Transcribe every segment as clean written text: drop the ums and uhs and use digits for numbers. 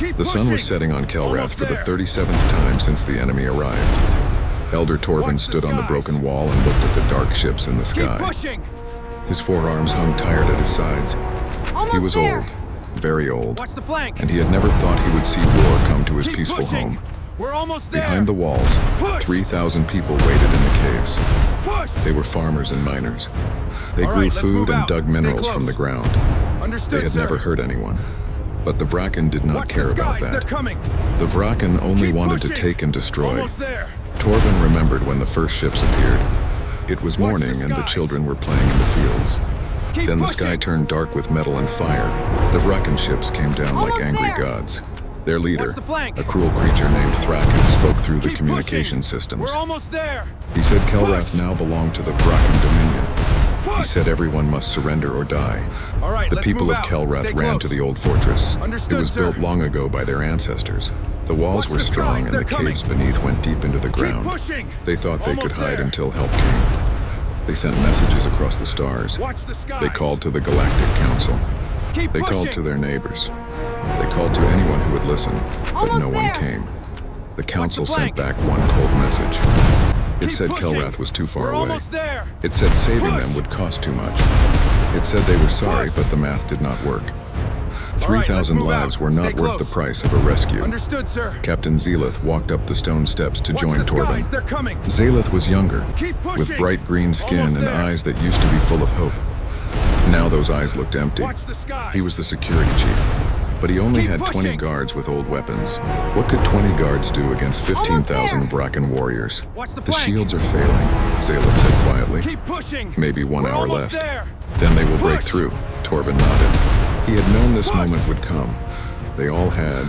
The sun was setting on Kelrath for the 37th time since the enemy arrived. Elder Torvin stood on the broken wall and looked at the dark ships in the sky. His forearms hung tired at his sides. He was old, very old, and he had never thought he would see war come to his peaceful home. Behind the walls, 3,000 people waited in the caves. They were farmers and miners. They grew food and dug minerals from the ground. They had never hurt anyone. But the Vraken did not care about that. The Vraken only wanted to take and destroy. Torvin remembered when the first ships appeared. It was morning and the children were playing in the fields. Then the sky turned dark with metal and fire. The Vraken ships came down like angry gods. Their leader, a cruel creature named Thrakus, spoke through the communication systems. He said Kelrath now belonged to the Vraken Dominion. He said everyone must surrender or die. The people of Kelrath ran to the old fortress. It was built long ago by their ancestors. The walls were strong and the caves beneath went deep into the ground. They thought they could hide until help came. They sent messages across the stars. They called to the Galactic Council. They called to their neighbors. They called to anyone who would listen, but no one came. The council sent back one cold message. It said Kelrath was too far away. It said saving them would cost too much. It said they were sorry, but the math did not work. 3,000 lives were not worth the price of a rescue. Captain Zelith walked up the stone steps to join Torvin. Zelith was younger, with bright green skin and eyes that used to be full of hope. Now those eyes looked empty. He was the security chief, but he only had 20 guards with old weapons. What could 20 guards do against 15,000 Vraken warriors? The shields are failing, Zelith said quietly. Maybe 1 hour left. Then they will break through, Torvin nodded. He had known this moment would come. They all had.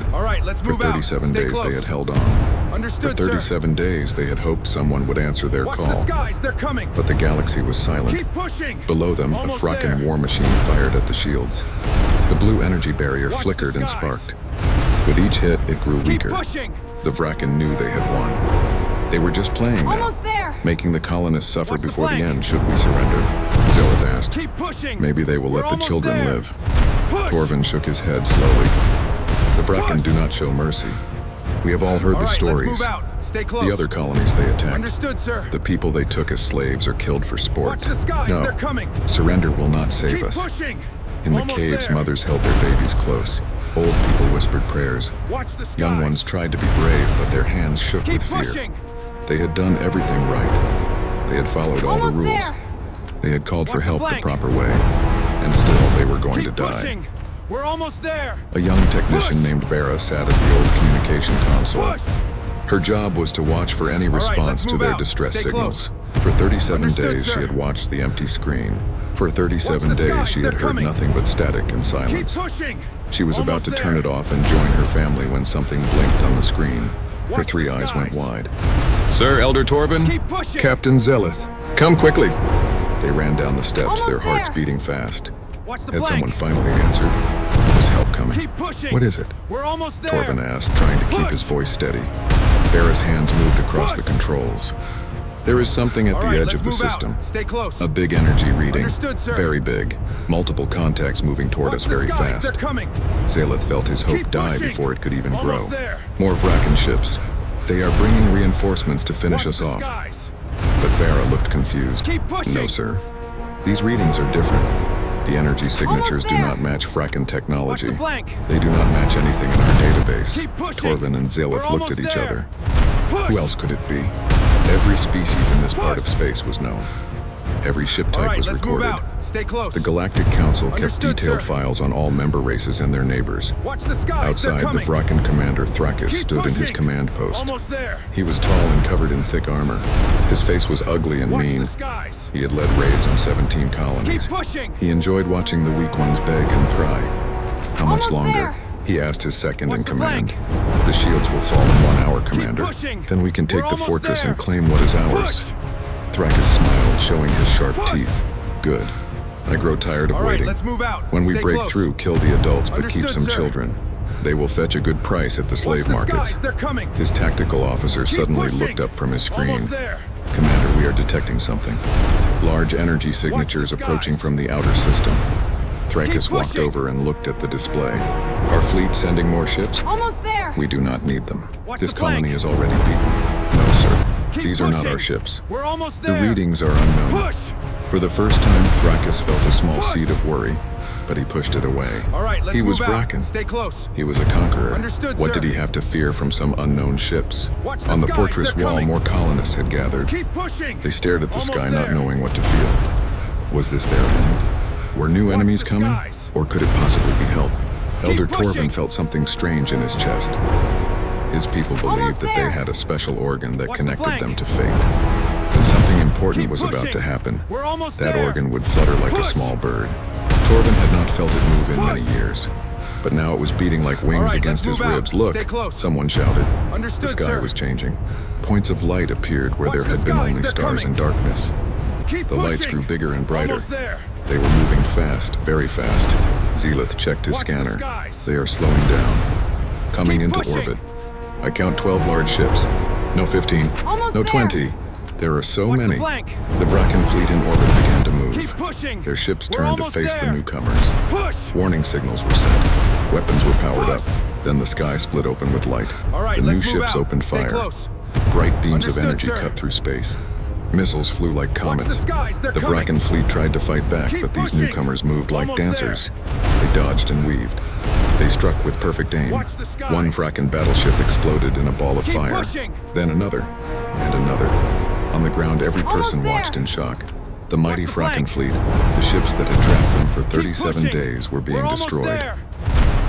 For 37 days they had held on. For 37 days they had hoped someone would answer their call. But the galaxy was silent. Below them, a Vraken war machine fired at the shields. The blue energy barrier flickered and sparked. With each hit, it grew weaker. The Vraken knew they had won. They were just playing now, making the colonists suffer before the end should we surrender. Zelith asked, maybe they will let the children live. Torvin shook his head slowly. The Vraken do not show mercy. We have all heard the stories. The other colonies they attacked. The people they took as slaves or killed for sport. No, surrender will not save us. In the caves, mothers held their babies close. Old people whispered prayers. Young ones tried to be brave, but their hands shook with fear. They had done everything right. They had followed all the rules. They had called for help the proper way. And still they were going to die. We're almost there. A young technician named Vera sat at the old communication console. Her job was to watch for any response to their distress signals. For 37 days she had watched the empty screen. For 37 days she had heard nothing but static and silence. She was about to turn it off and join her family when something blinked on the screen. Her 3 eyes went wide. Sir, Elder Torvin? Captain Zelith. Come quickly. They ran down the steps, their hearts beating fast. Had someone finally answered? Was help coming? What is it? Torvin asked, trying to keep his voice steady. Vera's hands moved across the controls. There is something at the edge of the system. A big energy reading. Very big. Multiple contacts moving toward us very fast. Zelith felt his hope die before it could even grow. More Vraken ships. They are bringing reinforcements to finish us off. But Vera looked confused. No, sir. These readings are different. The energy signatures do not match Vraken technology. They do not match anything in our database. Torvin and Zelith looked at each other. Who else could it be? Every species in this part of space was known. Every ship type was recorded. The Galactic Council kept detailed files on all member races and their neighbors. Outside, the Vraken commander Thrakus stood in his command post. He was tall and covered in thick armor. His face was ugly and mean. He had led raids on 17 colonies. He enjoyed watching the weak ones beg and cry. How much longer? He asked his second in command. The shields will fall in 1 hour, Commander. Then we can take the fortress and claim what is ours. Thrakus smiled, showing his sharp teeth. Good. I grow tired of waiting. When we break through, kill the adults, but keep some children. They will fetch a good price at the slave markets. His tactical officer suddenly looked up from his screen. Commander, we are detecting something. Large energy signatures approaching from the outer system. Thrakus walked over and looked at the display. Our fleet sending more ships? Almost there! We do not need them. Watch This the flank. colony is already beaten. No, sir. Keep These are not pushing. our ships. We're almost The there. readings are unknown. Push! For the first time, Thrakus felt a small Push. seed of worry, but he pushed it away. All right, let's He was move out. Vraken. Stay close. He was a conqueror. Understood, What sir. did he have to fear from some unknown ships? Watch the On the skies, fortress they're wall, coming. more colonists had gathered. Keep pushing. They stared at the Almost sky, there. not knowing what to feel. Was this their end? Were new Watch enemies the coming? skies. Or could it possibly be help? Elder pushing. Torvin felt something strange in his chest. His people believed Almost that there. they had a special organ that Watch the connected flank. them to fate. When something important Keep was about pushing. to happen, We're almost that there. organ would flutter like a Push. small bird. Torvin had not felt it move in Push. many years, but now it was beating like wings All right, against let's his move out. ribs. Look, Stay close. someone shouted. Understood, The sky sir. was changing. Points of light appeared where Watch there the had been skies, only they're stars coming. and darkness. Keep The pushing. lights grew bigger and brighter. Almost there. They were moving fast, very fast. Zelith checked his Watch the scanner. skies. They are slowing down. Coming Keep into pushing. orbit. I count 12 large ships. No 15. Almost no there. 20. There are so Watch the many. flank. The Vraken fleet in orbit began to move. Keep pushing. Their ships We're turned to almost face there. the newcomers. Push. Warning signals were sent. Weapons were powered up. Push. Then the sky split open with light. All right, the new let's move ships out. opened Stay fire. close. Bright beams of Understood, energy sir. cut through space. Missiles flew like comets. the skies, they're The coming. Vraken fleet tried to fight back, Keep but these pushing. newcomers moved like Almost dancers. They dodged and weaved. They struck with perfect aim. Watch the skies. One Vraken battleship exploded in a ball of Keep fire. pushing. Then another, and another. On the ground, every person Almost there. watched in shock. The mighty Watch the Vraken flank. fleet, the ships that had trapped them for Keep 37 pushing. days, were being We're almost destroyed. there.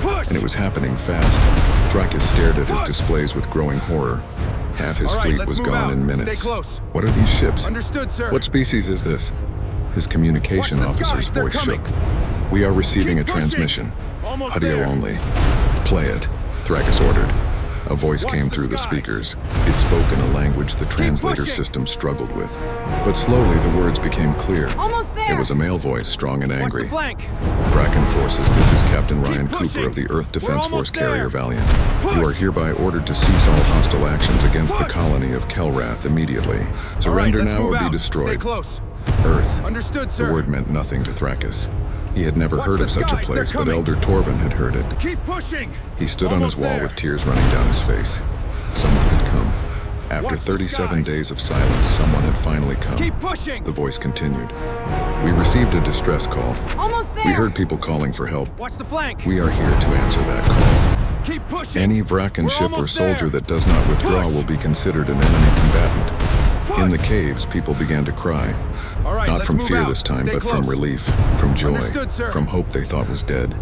Push. And it was happening fast. Thrakus stared at his Push. displays with growing horror. Half his All right, fleet let's was move gone out. in minutes. Stay close. What are these ships? Understood, sir. What species is this? His communication Watch the officer's skies, they're voice coming. shook. We are receiving Keep a pushing. transmission. Almost Audio there. only. Play it, Thrakus ordered. A voice Watch came the through the skies. speakers. It spoke in a language the translator pushing. system struggled with. But slowly the words became clear. Almost there! It was a male voice, strong and Watch angry. the flank. Bracken Forces, this is Captain Ryan pushing. Cooper of the Earth We're Defense Force almost carrier there. Valiant. Push. You are hereby ordered to cease all hostile actions against the Push. colony of Kelrath immediately. All right, Surrender let's now move or be out. Stay destroyed. close. Earth. Understood, The sir. word meant nothing to Thrakus. He had never Watch heard the of such a skies, place, they're but coming. Elder Torvin had heard it. Keep pushing. He stood on his Almost wall there. with tears running down his face. Someone had come. After Watch the 37 skies. days of silence, someone had finally come. Keep pushing. The voice continued. We received a distress call. Almost there! We heard people calling for help. Watch the flank. We are here to answer that call. Keep pushing. Any Vraken We're ship or almost soldier there. that does not withdraw Push. will be considered an enemy combatant. Push. In the caves, people began to cry. All right, Not let's from move fear out. this time, Stay but from close. relief, from joy, Understood, sir. from hope they thought was dead.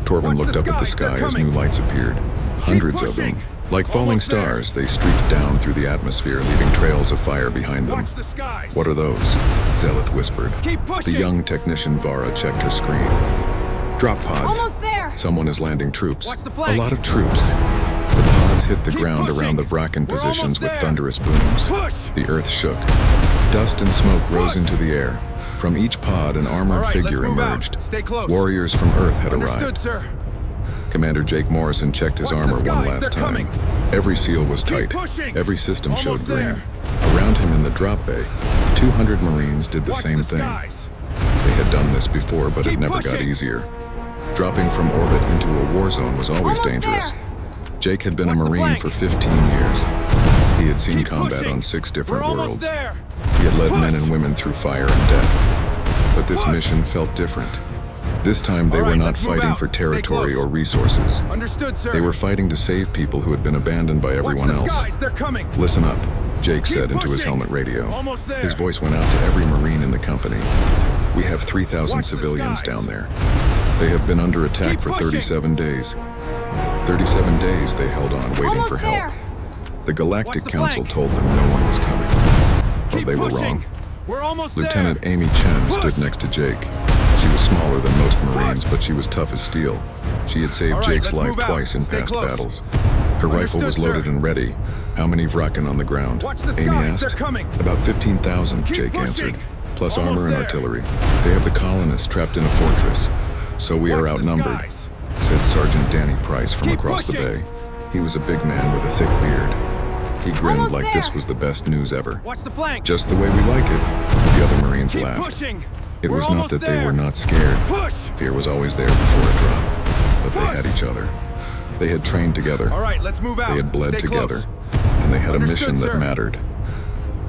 Torvin Watch looked the up at the skies, they're sky as coming. new lights appeared. Hundreds of them. pushing. Like falling Almost there. stars, they streaked down through the atmosphere, leaving trails of fire behind them. Watch the skies. What are those? Zelith whispered. Keep pushing. The young technician Vara checked her screen. Drop pods. Almost there! Someone is landing troops. Watch the A flank. lot of troops. The pods hit the Keep ground pushing. around the Vraken We're positions almost with there. thunderous booms. Push. The earth shook. Dust and smoke rose Push. into the air. From each pod, an armored All right, figure let's move emerged. out. Stay close. Warriors from Earth had Understood, arrived. sir. Commander Jake Morrison checked his Watch the armor one skies, last they're time. coming. Every seal was Keep tight. pushing. Every system Almost showed green. there. Around him in the drop bay, 200 Marines did the Watch same the thing. skies. They had done this before, but it Keep never got pushing. easier. Dropping from orbit into a war zone was always Almost dangerous. there. Jake had been Watch a the Marine flank. for 15 years. He had seen Keep combat pushing. on 6 different We're almost worlds. there. He had led Push. men and women through fire and death. But this Push. mission felt different. This time they All were right, not let's move fighting out. for Stay territory close. or resources. Understood, sir. They were fighting to save people who had been abandoned by everyone Watch the else. skies, they're coming. Listen up, Jake Keep said into his pushing. helmet radio. Almost there. His voice went out to every Marine in the company. We have 3,000 Watch the civilians skies. down there. They have been under attack Keep for pushing. 37 days. 37 days they held on, waiting Almost for there! help. The Galactic Watch the Council flank. told them no one was coming. Well, Keep they were pushing. wrong. We're almost Lieutenant there. Amy Chen Push. stood next to Jake. She was smaller than most Marines, but she was tough as steel. She had saved All right, Jake's let's life move out. twice in Stay past close. battles. Her rifle was Understood, loaded sir. and ready. How many Vraken on the ground? Watch the Amy skies, asked. they're coming. About 15,000, Keep Jake pushing. answered. Plus Almost armor and there. artillery. They have the colonists trapped in a fortress. So we are Watch the outnumbered, skies. said Sergeant Danny Price from Keep across the pushing. bay. He was a big man with a thick beard. He grinned Almost like there. this was the best news ever. Watch the flank. Just the way we like it. The other Marines Keep laughed. pushing. It was not almost that they there. were not scared. Push! Fear was always there before a drop. But they Push! had each other. They had trained together. All right, let's move out. They had bled Stay together. close. And they had a Understood, mission that sir. mattered.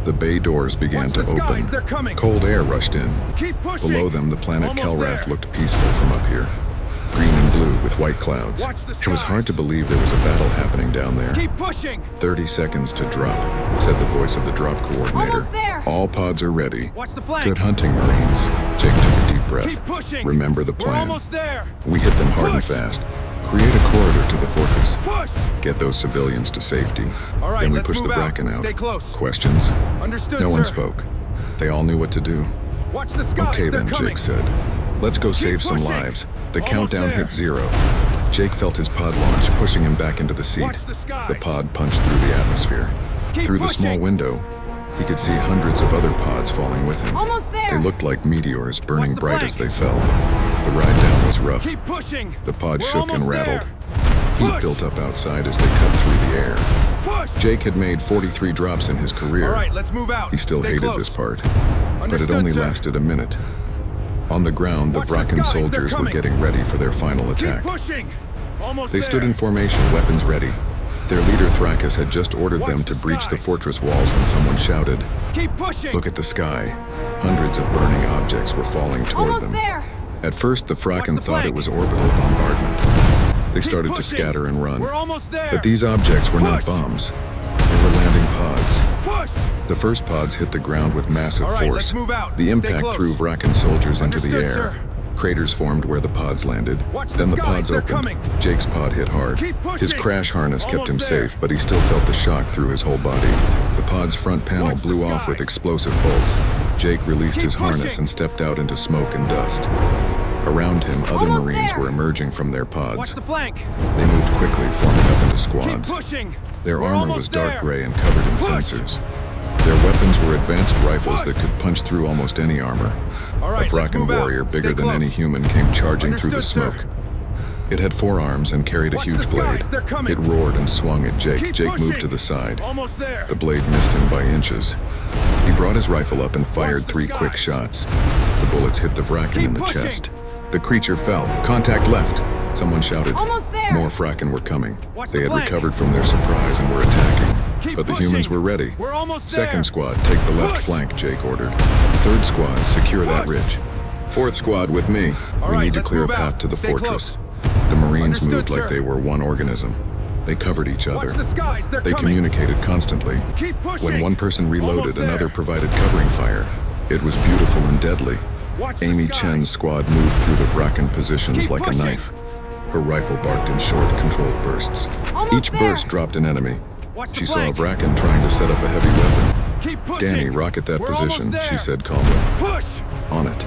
The bay doors began Watch to the skies, open. they're coming. Cold air rushed in. Keep pushing. Below them, the planet Almost Kelrath there. looked peaceful from up here. Green and blue with white clouds. Watch the It was hard to skies. believe there was a battle happening down there. Keep pushing. 30 seconds to drop, said the voice of the drop coordinator. Almost there. All pods are ready. Watch the flank. Good hunting, Marines. Jake took a deep breath. Keep pushing. Remember the We're plan. almost there. We hit them hard Push. and fast. Create a corridor to the fortress. Push. Get those civilians to safety. All right, Then we let's push the move out. Bracken out. Stay close. Questions? Understood, No one sir. spoke. They all knew what to do. Watch the skies. Okay they're then, coming. Jake said. Let's go save some pushing. lives. The Almost countdown there. hit 0. Jake felt his pod launch, pushing him back into the seat. Watch the skies. The pod punched through the atmosphere. Keep Through the pushing. small window, he could see hundreds of other pods falling with him. Almost there. They looked like meteors burning Watch the bright flank. as they fell. The ride down was rough. Keep pushing. The pod We're shook and almost rattled. there. Heat Push. built up outside as they cut through the air. Push. Jake had made 43 drops in his career. All right, let's move out. He still Stay hated close. this part, but Understood, it only sir. lasted a minute. On the ground, the Watch the Vrakan skies, they're soldiers were coming. getting ready for their final Keep attack. pushing. Almost They there. stood in formation, weapons ready. Their leader Thrakus had just ordered Watch them to the breach the skies. fortress walls when someone shouted, Keep pushing. "Look at the sky." Hundreds of burning objects were falling toward Almost them. there. At first, the Watch Vrakan the thought it flank. was orbital bombardment. They Keep started to pushing. scatter and run. We're almost there. But these objects were not Push. bombs. They were landing pods. Push. The first pods hit the ground with massive All right, force. let's move out. The Stay impact close. threw Vrakan soldiers into the Understood, air. sir. Craters formed where the pods landed. Watch the Then the skies, pods they're opened. coming. Jake's pod hit hard. Keep pushing. His crash harness kept him Almost there. safe, but he still felt the shock through his whole body. The pod's front panel Watch the blew off skies. with explosive bolts. Jake released Keep his harness pushing. and stepped out into smoke and dust. Around him, other Almost Marines there. were emerging from their Watch pods. the flank. They moved quickly, forming up into Keep squads. pushing. Their We're armor almost was dark there. gray and covered in Push. sensors. Their weapons were advanced rifles Push. that could punch through almost any armor. All right, A let's Vrakan move out. warrior bigger Stay than close. any human came charging through the Understood, smoke. sir. It had 4 arms and carried a Watch huge the skies, blade. they're coming. It roared and swung at Jake. Keep Jake moved pushing. to the side. Almost there. The blade missed him by inches. He brought his rifle up and fired the 3 skies. quick shots. The bullets hit the Vrakan Keep in the pushing. chest. The creature fell. Contact left. Someone shouted. Almost there. More Vrakan were coming. Watch They the had flank. recovered from their surprise and were attacking. Keep But the pushing. humans were ready. We're almost there. Second squad, take the left Push. flank, Jake ordered. Third squad, secure that Push. ridge. Fourth squad with me. All We right, need to let's clear a move path out. to the Stay fortress. The Marines Understood, moved like sir. they were one organism. They covered each Watch other. the skies. They're They coming. communicated constantly. Keep pushing. When one person reloaded, Almost there. another provided covering fire. It was beautiful and deadly. Watch the Amy skies. Chen's squad moved through the Vrakan positions Keep like pushing. a knife. Her rifle barked in short, controlled bursts. Almost Each there. burst dropped an enemy. Watch the She saw flank. Vrakan trying to set up a heavy weapon. Keep pushing. Danny, rocket that We're position, almost she there. said calmly. Push. On it.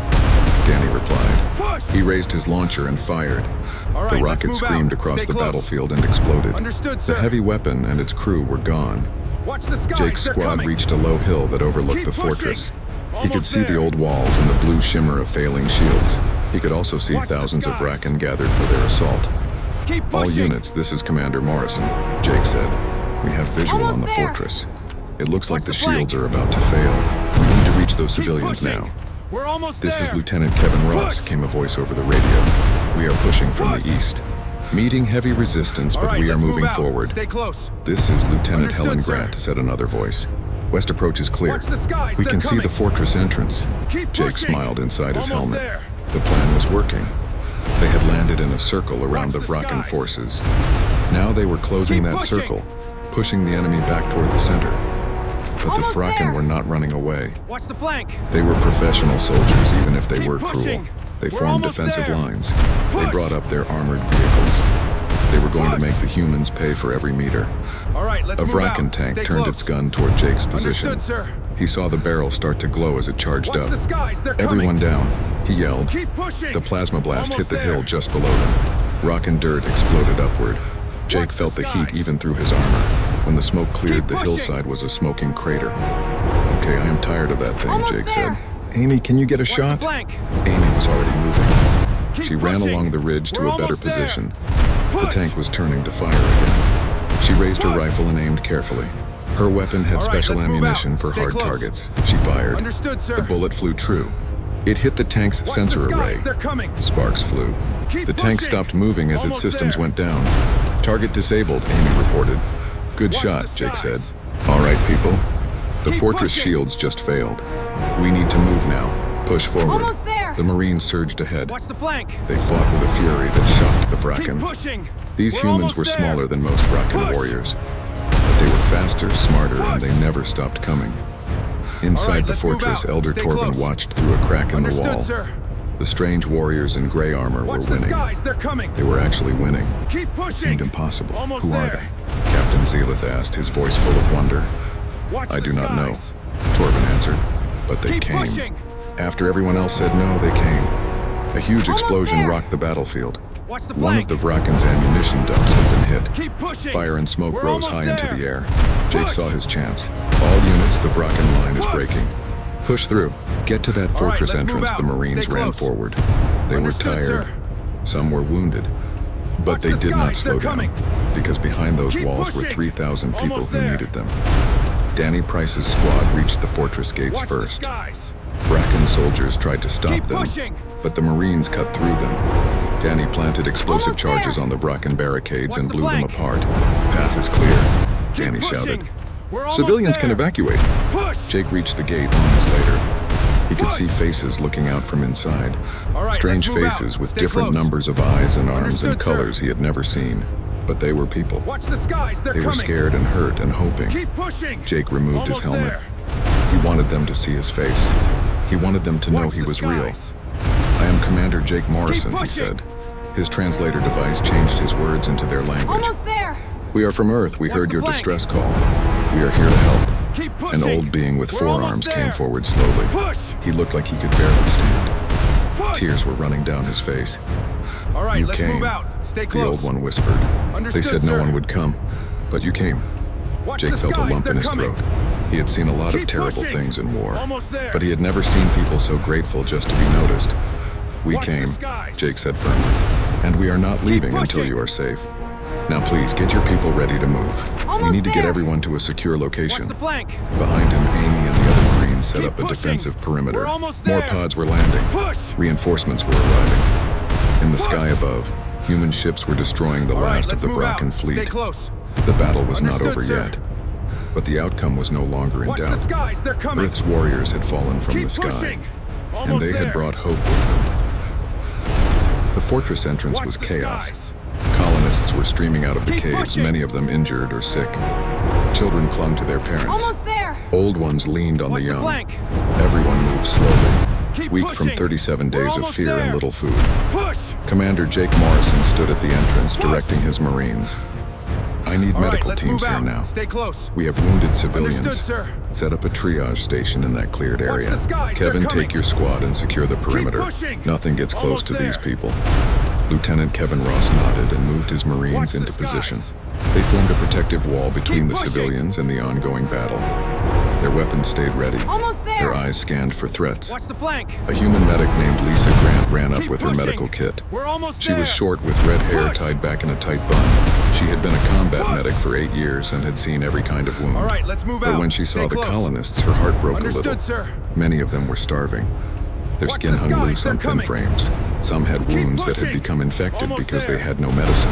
Danny replied. Push. He raised his launcher and fired. All right, The let's rocket move screamed out. across Stay the close. battlefield and exploded. Understood, The sir. heavy weapon and its crew were gone. Watch the skies. Jake's They're squad coming. reached a low hill that overlooked Keep the pushing. fortress. He could Almost see the there. old walls and the blue shimmer of failing shields. He could also see Watch the thousands of skies. Vrakan gathered for their assault. Keep All pushing. units, this is Commander Morrison, Jake said. We have visual Almost on the there. fortress. It looks like Watch the the flank. shields are about to fail. We need to reach those Keep civilians pushing. now. We're almost This there. is Lieutenant Kevin Ross, Push. came a voice over the radio. We are pushing from Push. the east. Meeting heavy resistance, All but right, we are let's move moving out. forward. Stay close. This is Lieutenant Understood, Helen sir. Grant, said another voice. West approach is clear. Watch the skies, We they're can see the coming. fortress entrance. Keep Jake pushing. smiled inside his Almost helmet. there. The plan was working. They had landed in a circle around Watch the the Vrakan skies. forces. Now they were closing Keep that pushing. circle, pushing the enemy back toward the center. But Almost the Vrakan there. were not running away. Watch the flank. They were professional soldiers, even if they Keep were pushing. cruel. They We're formed almost defensive there. lines. They Push. brought up their armored vehicles. They were going to Push. make the humans pay for every meter. All right, let's A move Vrakan out. tank Stay turned close. its gun toward Jake's position. Understood, sir. He saw the barrel start to glow as it charged Watch up. the skies. They're Everyone coming. down, he yelled. Keep pushing. The plasma blast Almost hit the there. hill just below them. Rock and dirt exploded upward. Jake Watch the felt the heat skies. even through his armor. When the smoke cleared, Keep the pushing. hillside was a smoking crater. Okay, I am tired of that thing, Almost Jake there. said. Amy, can you get a Watch shot? the flank. Amy was already moving. Keep She ran pushing. along the ridge to We're a better almost there. position. The Push. tank was turning to fire again. She raised her Push. rifle and aimed carefully. Her weapon had All right, special let's move ammunition out. for Stay hard close. targets. She fired. Understood, sir. The bullet flew true. It hit the tank's Watch sensor the skies, array. they're coming. Sparks flew. Keep The tank pushing. stopped moving as its Almost systems there. went down. Target disabled, Amy reported. Good Watch shot, the Jake said. skies. All right, people. The Keep fortress pushing. shields just failed. We need to move now. Push forward. Almost there. The Marines surged ahead. Watch the flank. They fought with a fury that shocked the Keep Vraken. pushing. These We're humans almost were there. smaller than most Vraken Push. warriors. But they were faster, smarter, and they Push. never stopped coming. Inside All right, the let's move fortress, out. Elder Stay Torvin close. watched through a crack in the Understood, wall. sir. The strange warriors in gray armor Watch were the winning. skies, they're coming. They were actually winning. Keep pushing. It seemed impossible. Almost Who are there. they? Captain Zelith asked, his voice full of wonder. Watch I the do not know, skies. Torvin answered. But they Keep came. pushing. After everyone else said no, they came. A huge Almost explosion there. rocked the battlefield. Watch the One of flank. the Vraken's ammunition dumps had been hit. Keep pushing. Fire and smoke We're rose almost high there. into the air. Jake Push. saw his chance. All units, the Vraken line is Push. breaking. Push through. Get to that All right, fortress let's move entrance. out. The Marines Stay ran close. forward. They Understood, were tired. sir. Some were wounded. But Watch they the did not skies, slow they're down. coming. Because behind those Keep walls were pushing. 3,000 people Almost who there. needed them. Danny Price's squad reached the fortress gates Watch first. the skies. Vraken soldiers tried to stop Keep them, pushing. but the Marines cut through them. Danny planted explosive Almost charges there. on the Vraken barricades Watch and the blew them flank. apart. Path is clear, Keep Danny pushing. shouted. We're almost Civilians there. can evacuate. Push. Jake reached the gate moments later. He could Push. see faces looking out from inside. All right, Strange let's move faces out. with Stay different close. numbers of eyes and arms and Understood, sir. colors he had never seen. But they were people. Watch the skies, they're They were coming. scared and hurt and hoping. Keep pushing. Jake removed his Almost helmet. there. He wanted them to see his face. He wanted them to know Watch he the was real. skies. I am Commander Jake Morrison, he pushing. said. His translator device changed his words into their language. Almost there. We are from Earth. We Watch heard the your flank. distress call. We are here to help. Keep pushing. An old being with We're 4 almost arms there. came forward slowly. Push. He looked like he could barely stand. Push. Tears were running down his face. All right, You let's came, move out. Stay the close. old one whispered. Understood, They said no sir. one would come, but you came. Watch Jake the felt a skies, lump in they're his coming. throat. He had seen a lot of Keep terrible pushing. things in war, Almost there. but he had never seen people so grateful just to be noticed. We Watch the came, skies. Jake said firmly, and we are not leaving until pushing. you are safe. Now please, get your people ready to move. We Almost need to get there. everyone to a secure Watch location. the flank. Behind him, Amy and the other Marines set Keep up a pushing. defensive perimeter. We're almost More there. pods were landing. Push. Reinforcements were arriving. In the Push. sky above, human ships were destroying the All right, last of let's the move out. Vraken Stay fleet. close. The battle was not Understood, over sir. yet, but the outcome was no longer in Watch the doubt. skies, they're coming. Earth's warriors had fallen from Keep the sky, pushing. and Almost they there. had brought hope with them. The fortress entrance Watch was the chaos. skies. Colonists were streaming out of the Keep caves, pushing. many of them injured or sick. Children clung to their parents. Almost there. Old ones leaned on Watch the the young. flank. Everyone moved slowly, Keep weak pushing. from 37 We're days of almost fear there. and little food. Push. Commander Jake Morrison stood at the entrance, Push. directing his Marines. I need All right, medical let's teams move here out. now. Stay close. We have wounded civilians. Understood, sir. Set up a triage station in that cleared area. the skies, they're Kevin, coming. take your squad and secure the perimeter. pushing. Nothing gets close Almost to these there. people. Lieutenant Kevin Ross nodded and moved his Marines Watch the into skies. position. They formed a protective wall between the pushing. civilians and the ongoing battle. Their weapons stayed ready. Almost there. Their eyes scanned for threats. Watch the flank. A human medic named Lisa Grant ran up Keep with her pushing. medical kit. We're almost She there. was short with red hair Push. tied back in a tight bun. She had been a combat Push. medic for 8 years and had seen every kind of wound. All right, let's move But out. when she saw Stay the close. colonists, her heart broke a Understood, little. sir. Many of them were starving. Their Watch skin the hung skies, loose they're on thin coming. frames. Some had Keep wounds that had pushing. become infected Almost because there. they had no medicine.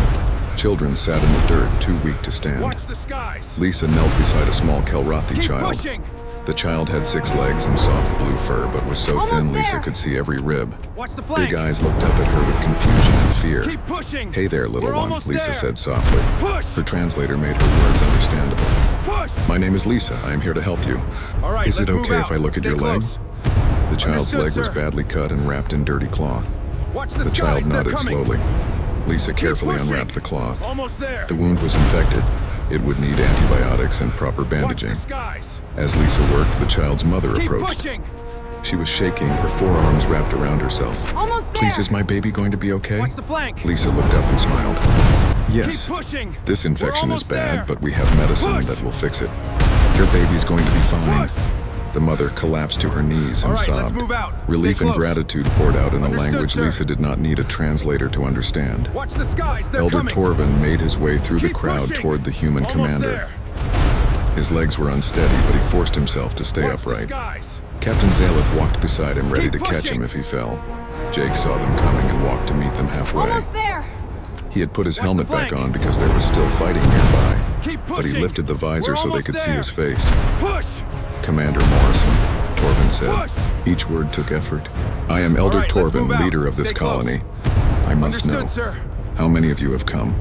Children sat in the dirt, too weak to stand. Watch the skies. Lisa knelt beside a small Kelrathi Keep child. pushing. The child had 6 legs and soft blue fur, but was so Almost thin Lisa there. could see every rib. Watch the flank. Big eyes looked up at her with confusion and fear. Keep pushing. Hey there, little We're one, almost Lisa there. said softly. Push. Her translator made her words understandable. Push. My name is Lisa. I am here to help you. All right, Is it let's move okay out. if I look at Stay your leg? close. The child's Understood, leg was sir. badly cut and wrapped in dirty cloth. Watch the The skies. child They're nodded coming. slowly. Lisa carefully pushing. unwrapped the cloth. Almost there. The wound was infected. It would need antibiotics and proper Watch bandaging. the skies. As Lisa worked, the child's mother Keep approached. pushing. She was shaking, her forearms wrapped around herself. Almost there. Please, is my baby going to be okay? Watch the flank. Lisa looked up and smiled. Yes. Keep pushing. This infection We're is almost bad, there. but we have medicine Push. that will fix it. Your baby's going to be fine. Push. The mother collapsed to her knees and All right, sobbed. let's move out. Relief Stay and close. gratitude poured out in a Understood, language sir. Lisa did not need a translator to understand. Watch the skies. They're Elder coming. Torvin made his way through the Keep crowd pushing. toward the human Almost commander. there. His legs were unsteady, but he forced himself to stay Watch the upright. skies. Captain Zaleth walked beside him, ready Keep to catch pushing. him if he fell. Jake saw them coming and walked to meet them halfway. Almost there. He had put his Watch helmet the back flank. on because there was still fighting nearby. Keep But he pushing. lifted the visor We're so they almost could see there. his face. Push! Commander Morrison, Torvin said. Push! Each word took effort. I am Elder All right, let's Torvin, move out. leader of this Stay close. colony. I must Understood, know. sir. How many of you have come?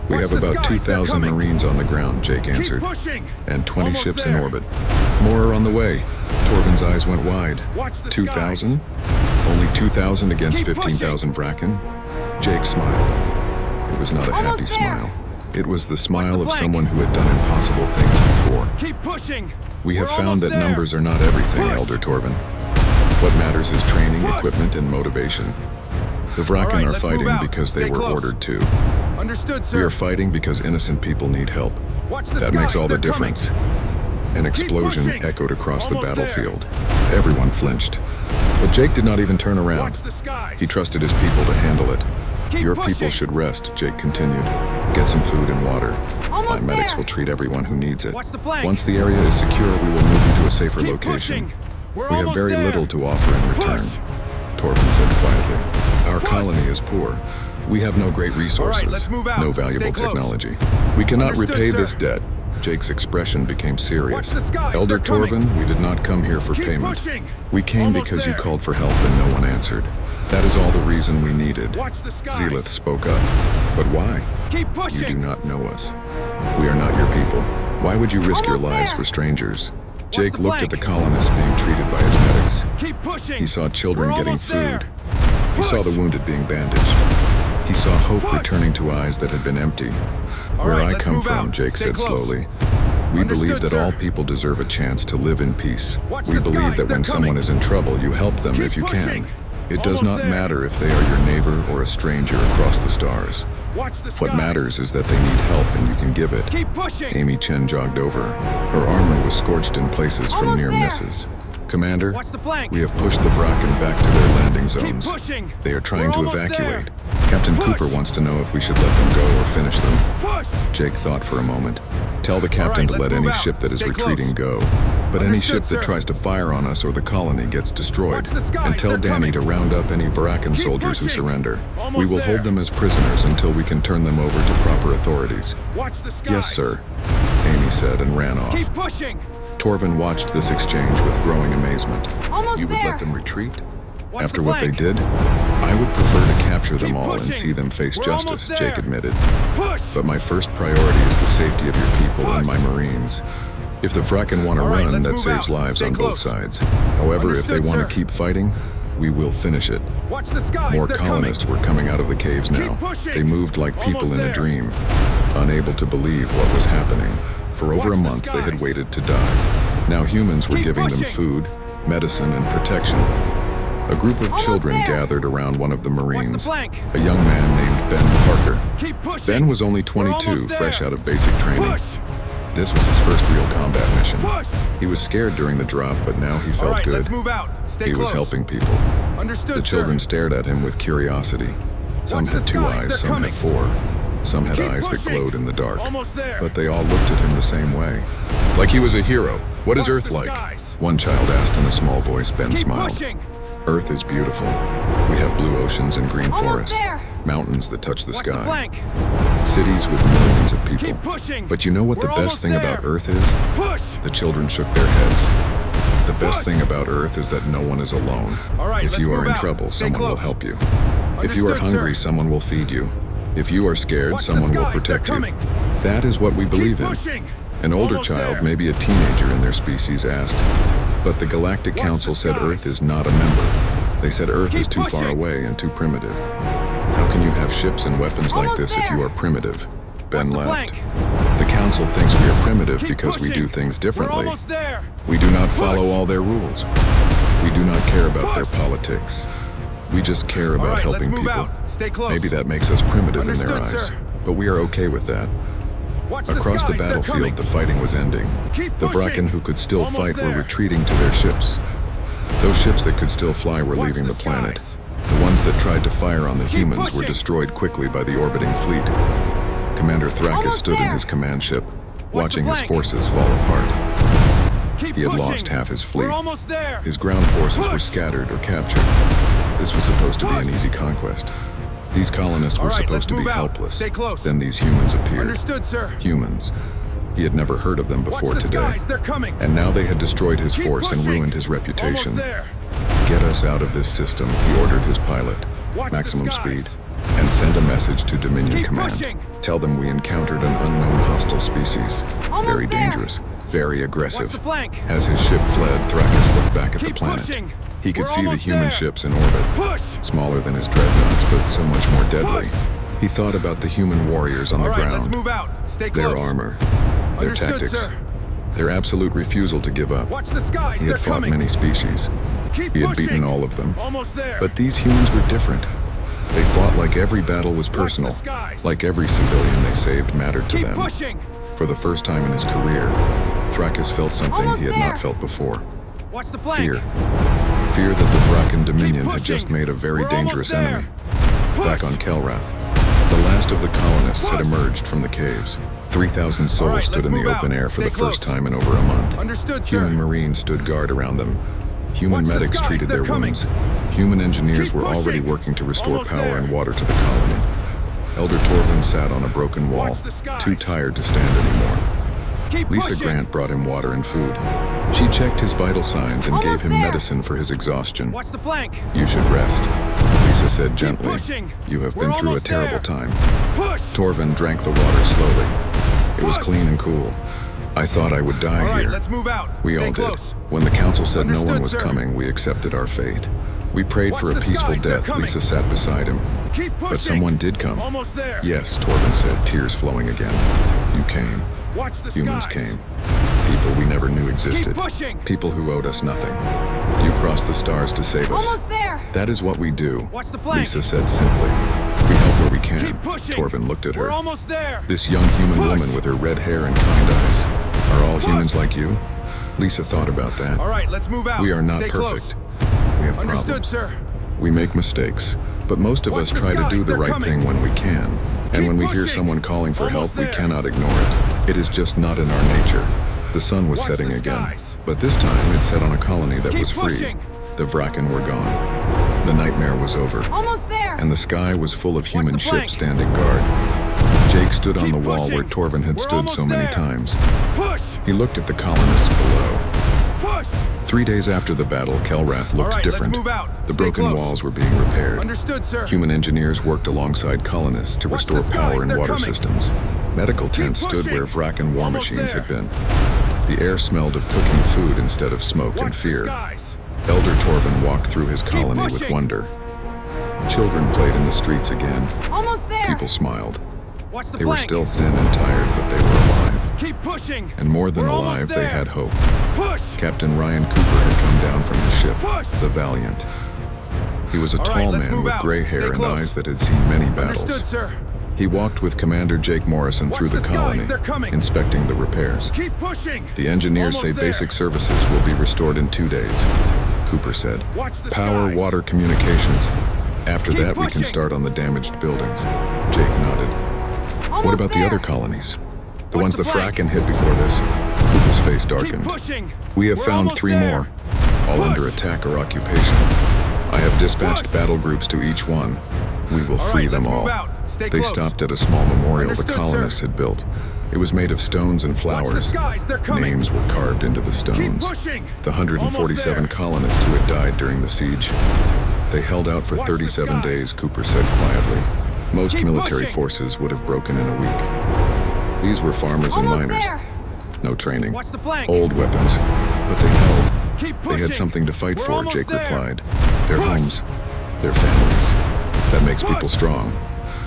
We Watch have the about skies, they're 2,000 coming. Marines on the ground, Jake answered. Keep pushing! And 20 Almost ships in there. orbit. More are on the way. Torvin's eyes went wide. Watch the 2,000? Only 2,000 against Keep 15,000 Vraken? Jake smiled. It was not a happy Almost there. smile. It was the smile of flank. someone who had done impossible things before. Keep pushing! We have We're found almost that there. numbers are not everything, Push. Elder Torvin. What matters is training, Push. equipment, and motivation. The All Vraken right, are let's move fighting out. because they Stay were close. ordered to. Understood, We sir. are fighting because innocent people need help. Watch the That makes skies, all the they're coming. difference. An explosion pushing. echoed across the Almost there. battlefield. Everyone flinched. But Jake did not even turn around. Watch the skies. He trusted his people to handle it. Keep Your pushing. people should rest, Jake continued. Get some food and water. Almost My medics there. will treat everyone who needs it. Watch the flank. Once the area is secure, we will move you to a safer Keep location. pushing. We're We have almost very there. little to offer in return, Push. Torvin said quietly. Our Push. colony is poor. We have no great resources, let's move out. no Stay valuable close. technology. We cannot Understood, repay sir. this debt. Jake's expression became serious. Watch the skies, Elder they're coming. Torvin, we did not come here for Keep payment. pushing. We came Almost because you there. called for help and no one answered. That is all the reason we needed. Watch the skies. Zelith spoke up. But why? Keep pushing. You do not know us. We are not your people. Why would you risk your Almost lives there. for strangers? Jake the looked at the flank. colonists being treated by his medics. Keep pushing. He saw children We're getting almost food. there. He saw Push. the wounded being bandaged. He saw hope Push. returning to eyes that had been empty. All Where right, I let's come move from, out. Jake Stay said close. slowly, we believe Understood, that all sir. people deserve a chance to live in peace. Watch We the believe skies, that they're when someone coming. is in trouble, you help them Keep if you pushing. can. It does Almost not there. matter if they are your neighbor or a stranger across the stars. Watch the skies. What matters is that they need help and you can give it. Keep pushing. Amy Chen jogged over. Her armor was scorched in places from Almost near there. misses. Commander, Watch the flank. we have pushed the Vraken back to their landing zones. Keep pushing. They are trying We're to almost evacuate. there. Captain Push. Cooper wants to know if we should let them go or finish them. Push. Jake thought for a moment. Tell the captain right, to let's let move any out. ship that is Stay retreating close. go. But any Understood, ship that sir. tries to fire on us or the colony gets destroyed. Watch the skies, And tell they're Danny coming. to round up any Vraken Keep soldiers who pushing. surrender. Almost We will there. hold them as prisoners until we can turn them over to proper authorities. Watch the skies. Yes, sir, Amy said and ran off. Keep pushing. Torvin watched this exchange with growing amazement. Almost You would there. let them retreat? Watch After the what they flank. did? I would prefer to capture them Keep all and pushing. see them face We're justice, almost Jake there. admitted. Push. But my first priority is the safety of your people and Push. my Marines. If the Vraken want to All right, run, let's that move saves out. lives Stay on close. both sides. However, if they Understood, want sir. to keep fighting, we will finish it. Watch the skies. More They're colonists were coming out of the caves now. Keep pushing. They moved like people Almost in a there. dream, unable to believe what was happening. For over Watch a the month, they had skies. waited to die. Now humans were Keep giving them pushing. food, medicine, and protection. A group of Almost children there. gathered around one of the Watch Marines, the flank. a young man named Ben Parker. Keep pushing. Ben was only We're 22, almost there. fresh out of basic training. Push. This was his first real combat mission. Push. He was scared during the drop, but now he All felt right, good. let's move out. Stay He close. was helping people. Understood, The children sir. stared at him with curiosity. Some Watch the had two skies, eyes, they're some coming. had four. Some had Keep eyes that pushing. glowed in the dark. Almost there. But they all looked at him the same way. Like he was a hero. What is Watch Earth the like? skies. One child asked in a small voice. Ben Keep smiled. pushing. Earth is beautiful. We have blue oceans and green Almost forests. there. Mountains that touch the Watch the sky. flank. Cities with millions of people. Keep pushing. But you know what the We're best almost thing about there. Earth is? Push. The children shook their heads. The best Push. thing about Earth is that no one is alone. All right, If let's you are move in out. trouble, Stay someone will close. help you. If you are Understood, hungry, sir. someone will feed you. If you are scared, Watch the someone will skies, they're protect you. coming. That is what we believe Keep in. pushing. An older Almost child, there. maybe a teenager in their species, asked. But the Galactic Watch Council the said skies. Earth is not a member. They said Earth Keep is too far pushing. away and too primitive. How can you have ships and weapons like Almost this if there. you are primitive? Ben Watch the laughed. flank. The Council thinks we are primitive Keep because we pushing. do things We're differently. almost there. We do not Push. follow all their rules. We do not care about their Push. politics. We just care about All right, helping let's move people. out. Stay close. Maybe that makes us primitive in their Understood, eyes, sir. but we are okay with that. Watch Across the skies, they're battlefield, coming. the fighting was ending. Keep The pushing. Vraken who could still Almost fight were there. retreating to their ships. Those ships that could still fly were Watch leaving the the planet. skies. The ones that tried to fire on the humans were pushing. destroyed quickly by the orbiting fleet. Commander Thrakus Almost stood in there. his command ship, Watch the watching his flank. forces fall apart. Keep He He had pushing. lost half his fleet. We're almost there. His ground forces were Push. scattered or captured. This was supposed to be an easy conquest. These colonists were All right, supposed to let's be move out. helpless. Stay close. Then these humans appeared. Understood, sir. Humans. He had never heard of them before Watch the today. skies. They're coming. And now they had destroyed his Keep force and pushing. ruined his reputation. Almost there. Get us out of this system, he ordered his pilot. Watch Maximum the skies. speed. And send a message to Dominion Keep Command. pushing. Tell them we encountered an unknown hostile species. Almost Very there. dangerous. Very Watch aggressive. the flank. As his ship fled, Thrakus looked back at the Keep planet. pushing. He could We're see the almost human there. ships in orbit. Push. Smaller than his dreadnoughts, but so much more deadly. Push. He thought about the human warriors on All the right, ground. let's move out. Stay close. Their armor. Their Understood, tactics. sir. Their absolute refusal to give up. Watch the skies. He They're had fought coming. many species. Keep He had pushing. beaten all of them. Almost there. But these humans were different. They fought like every battle was personal. the skies. Like every civilian they saved mattered to Keep them. pushing. For the first time in his career, Thrakus felt something Almost he had there. not felt before. Watch the flank. Fear. Fear that the Vrakan Dominion had pushing. just made a very We're dangerous almost there. enemy. Push. Back on Kelrath, the last of the colonists had Push. emerged from the caves. 3,000 souls All right, stood let's in the move open out. air for Stay the first close. time in over a month. Understood, sir. Human Marines stood guard around them. Human Watch the medics skies, treated they're their coming. wounds. Human engineers Keep were already pushing. working to restore Almost power there. and water to the colony. Elder Torvin sat on a broken wall, Watch the skies. too tired to stand anymore. Keep Lisa pushing. Grant brought him water and food. She checked his vital signs and Almost gave him there. medicine for his exhaustion. Watch the flank. You should rest, Lisa said gently. pushing. You have We're been through a almost terrible there. time. Push. Torvin drank the water slowly. It was Push. clean and cool. I thought I would die All right, here. let's move out. We Stay all close. did. When the council said no one Understood, was sir. coming, we accepted our fate. We prayed Watch for a the peaceful skies, they're death. coming. Lisa sat beside him. Keep pushing. But someone did come. Almost there. Yes, Torvin said, tears flowing again. You came. Watch the Humans skies. came. People we never knew existed. Keep pushing. People who owed us nothing. You crossed the stars to save us. Almost there. That is what we do, Watch the flank. Lisa said simply. We help where we can. Keep pushing. Torvin looked at her. We're almost there. This young human Push. woman with her red hair and kind eyes. Are all Push. humans like you? Lisa thought about that. All right, let's move out. We are not Stay perfect. Close. We have Understood, problems. sir. We make mistakes, but most of Watch us the try to skies, do the they're right coming. thing when we can. And Keep when we hear pushing. someone calling for help, Almost we there. cannot ignore it. It is just not in our nature. The sun was Watch setting the again, skies. but this time it set on a colony that Keep was free. pushing. The Vrakan were gone. The nightmare was over, Almost there. and the sky was full of human the flank. ships standing guard. Jake stood on Keep the wall pushing. where Torvin had We're stood so almost many there. times. Push. He looked at the colonists below. Push. 3 days after the battle, Kelrath looked All right, different. let's move out. The Stay broken close. walls were being repaired. Understood, sir. Human engineers worked alongside colonists to Watch restore the skies, power and they're water coming. systems. Medical tents stood pushing. where Vrakan war Almost machines there. had been. The air smelled of cooking food instead of smoke and Watch the fear. skies. Elder Torvin walked through his colony with pushing. wonder. Children played in the streets again. Almost there. People smiled. Watch the They were flank. still thin and tired, but they were alive. Keep pushing. And more than We're almost alive, they there. had hope. Push. Captain Ryan Cooper had come down from his ship, Push. the Valiant. He was a All right, tall let's man move with out. gray Stay hair and close. eyes that had seen many battles. Understood, sir. He walked with Commander Jake Morrison Watch through the the skies, colony, they're coming. inspecting the repairs. Keep pushing. The engineers Almost say there. basic services will be restored in 2 days, Cooper said. Watch the Power, skies. water, communications. After Keep that, we can pushing. start on the damaged buildings. Jake nodded. Almost What about there. the other colonies? The Watch ones the the flank. Fracken hit before this? Cooper's face Keep darkened. pushing. We have We're found almost 3 there. more, all Push. under attack or occupation. I have dispatched Push. battle groups to each one. We will All free right, them let's all. move out. Stay They close. stopped at a small memorial Understood, the colonists sir. had built. It was made of stones and Watch the flowers. skies. They're coming. Names were carved into the Keep stones. pushing. The 147 Almost there. colonists who had died during the siege. They held out for Watch the 37 skies. days, Cooper said quietly. Most Keep military pushing. forces would have broken in a week. These were farmers and Almost miners. there. No training. Watch the flank. Old weapons. But they held. Keep They pushing. had something to fight We're for, almost Jake there. replied. Their Push. homes. Their families. That makes Push. people strong.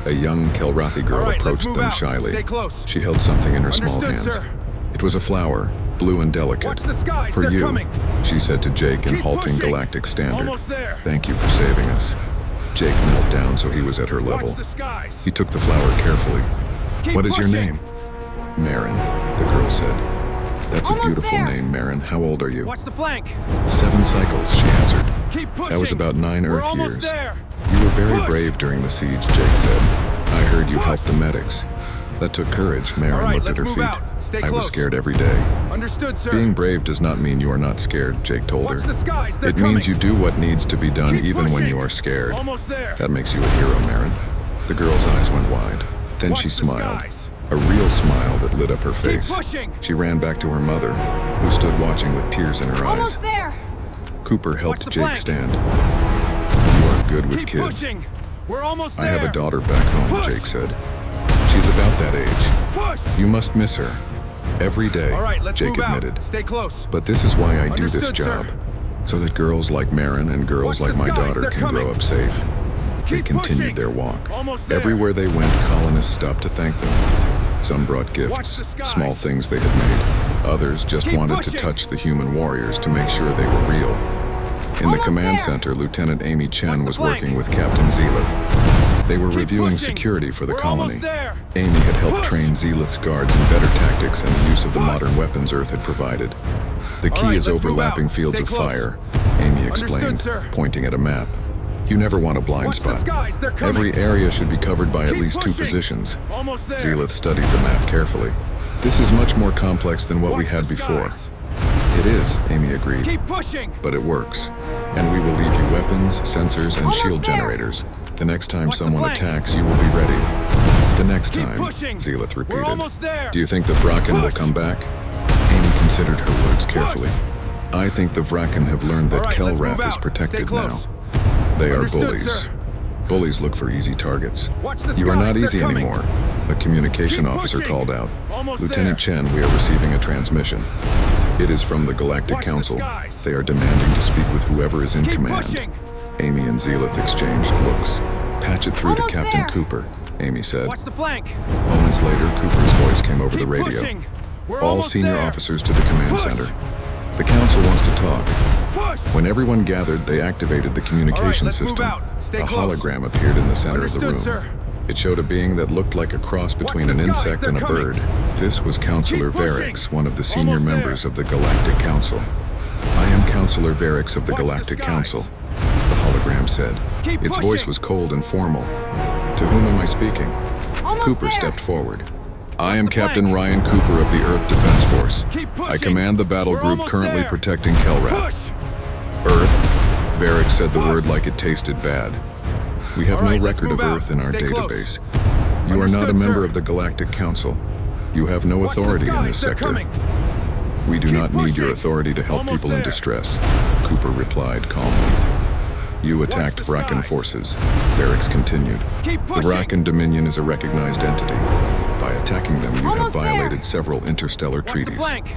A young Kelrathi girl All right, let's approached move them out. shyly. Stay close. She held something in her small Understood, hands. sir. It was a flower, blue and delicate. Watch the skies. For They're you, coming. she said to Jake in Keep halting pushing. galactic standard. Almost there. Thank you for saving us. Jake knelt down so he was at her level. Watch the skies. He took the flower carefully. Keep What is your pushing. name? Marin, the girl said. That's a Almost beautiful there. name, Marin. How old are you? Watch the flank. 7 cycles, she answered. Keep pushing. That was about 9 We're Earth almost years. there. You were very Push. brave during the siege, Jake said. I heard you Push. helped the medics. That took courage. Marin All right, looked at her let's move feet. out. Stay I was close. scared every day. Understood, sir. Being brave does not mean you are not scared, Jake told Watch her. the skies. They're It means coming. you do what needs to be done Keep even when pushing. you are scared. Almost there. That makes you a hero, Marin. The girl's eyes went wide. Then Watch she the smiled. skies. A real smile that lit up her face. pushing. She ran back to her mother, who stood watching with tears in her eyes. Almost there. Cooper helped the Jake flank. stand. You are good with Keep kids. pushing. We're almost I there. have a daughter back home, Push. Jake said. She's about that age. Push. You must miss her. Every day, All right, let's Jake move admitted. out. Stay close. But this is why I do this Understood, job. sir. So that girls like Marin and girls Watch like the my skies, daughter they're can coming. grow up safe. They Keep continued pushing. their walk. Almost there. Everywhere they went, colonists stopped to thank them. Some brought Watch gifts, the skies. small things they had made. Others just Keep wanted pushing. to touch the human warriors to make sure they were real. In the Almost command there. center, Lieutenant Amy Chen Watch the was flank. working with Captain Zealoth. They were Keep reviewing pushing. security for the We're colony. almost there. Amy had helped Push. train Zealoth's guards in better tactics and the use of the Push. modern weapons Earth had provided. The key right, is let's move overlapping out. fields Stay of close. fire, Amy explained, Understood, sir. pointing at a map. You never want a blind Watch the spot. skies. They're coming. Every area should be covered by at Keep least two pushing. positions. Almost there. Zealoth studied the map carefully. This is much more complex than what we Watch had the before. skies. It is, Amy agreed. Keep pushing. But it works. And we will leave you weapons, sensors, and Almost shield there. generators. The next time Watch the someone flank. attacks, you will be ready. The next Keep time, pushing. Zealoth We're repeated. almost there. Do you think the Vraken will Push. come back? Amy considered her words carefully. I think the Vraken have learned that All right, let's Kelrath move is out. protected Stay now. close. They are Understood, bullies. sir. Bullies look for easy targets. Watch the You are skies, not they're easy coming. anymore. A communication Keep officer pushing. called out. Almost Lieutenant there. Chen, we are receiving a transmission. It is from the Galactic Watch the Council. skies. They are demanding to speak with whoever is in Keep command. pushing. Amy and Zealoth exchanged looks. Patch it through Almost to Captain there. Cooper, Amy said. Watch the flank. Moments later, Cooper's voice came over Keep the radio. pushing. We're All almost senior there. officers to the command Push. center. The council wants to talk. Push. When everyone gathered, they activated the communication let's move system. out. Stay A close. hologram appeared in the center of the room. Understood, sir. It showed a being that looked like a cross between the an skies, insect they're and a coming. bird. This was Counselor Keep pushing. Varix, one of the senior Almost there. members of the Galactic Council. I am Counselor Varix of the Watch the Galactic skies. Council, the hologram said. Keep Its voice pushing. was cold and formal. To whom am I speaking? Almost Cooper there. stepped forward. I am the Captain flank. Ryan Cooper of the Earth Defense Force. Keep I pushing. command the battle We're group almost currently there. protecting Kelrath. Push. Earth? Varric said the Push. word like it tasted bad. We have All right, no let's record of move out. Earth in our Stay close. database. You are not a Understood, member sir. of the Galactic Council. You have no Watch the authority in skies, this they're sector. coming. We do Keep not need your pushing. authority to help Almost people in there. distress, Cooper replied calmly. You attacked the Vraken skies. forces, Varix continued. Keep The pushing. Vraken Dominion is a recognized entity. By attacking them, you have Almost there. violated several interstellar Watch the treaties. flank.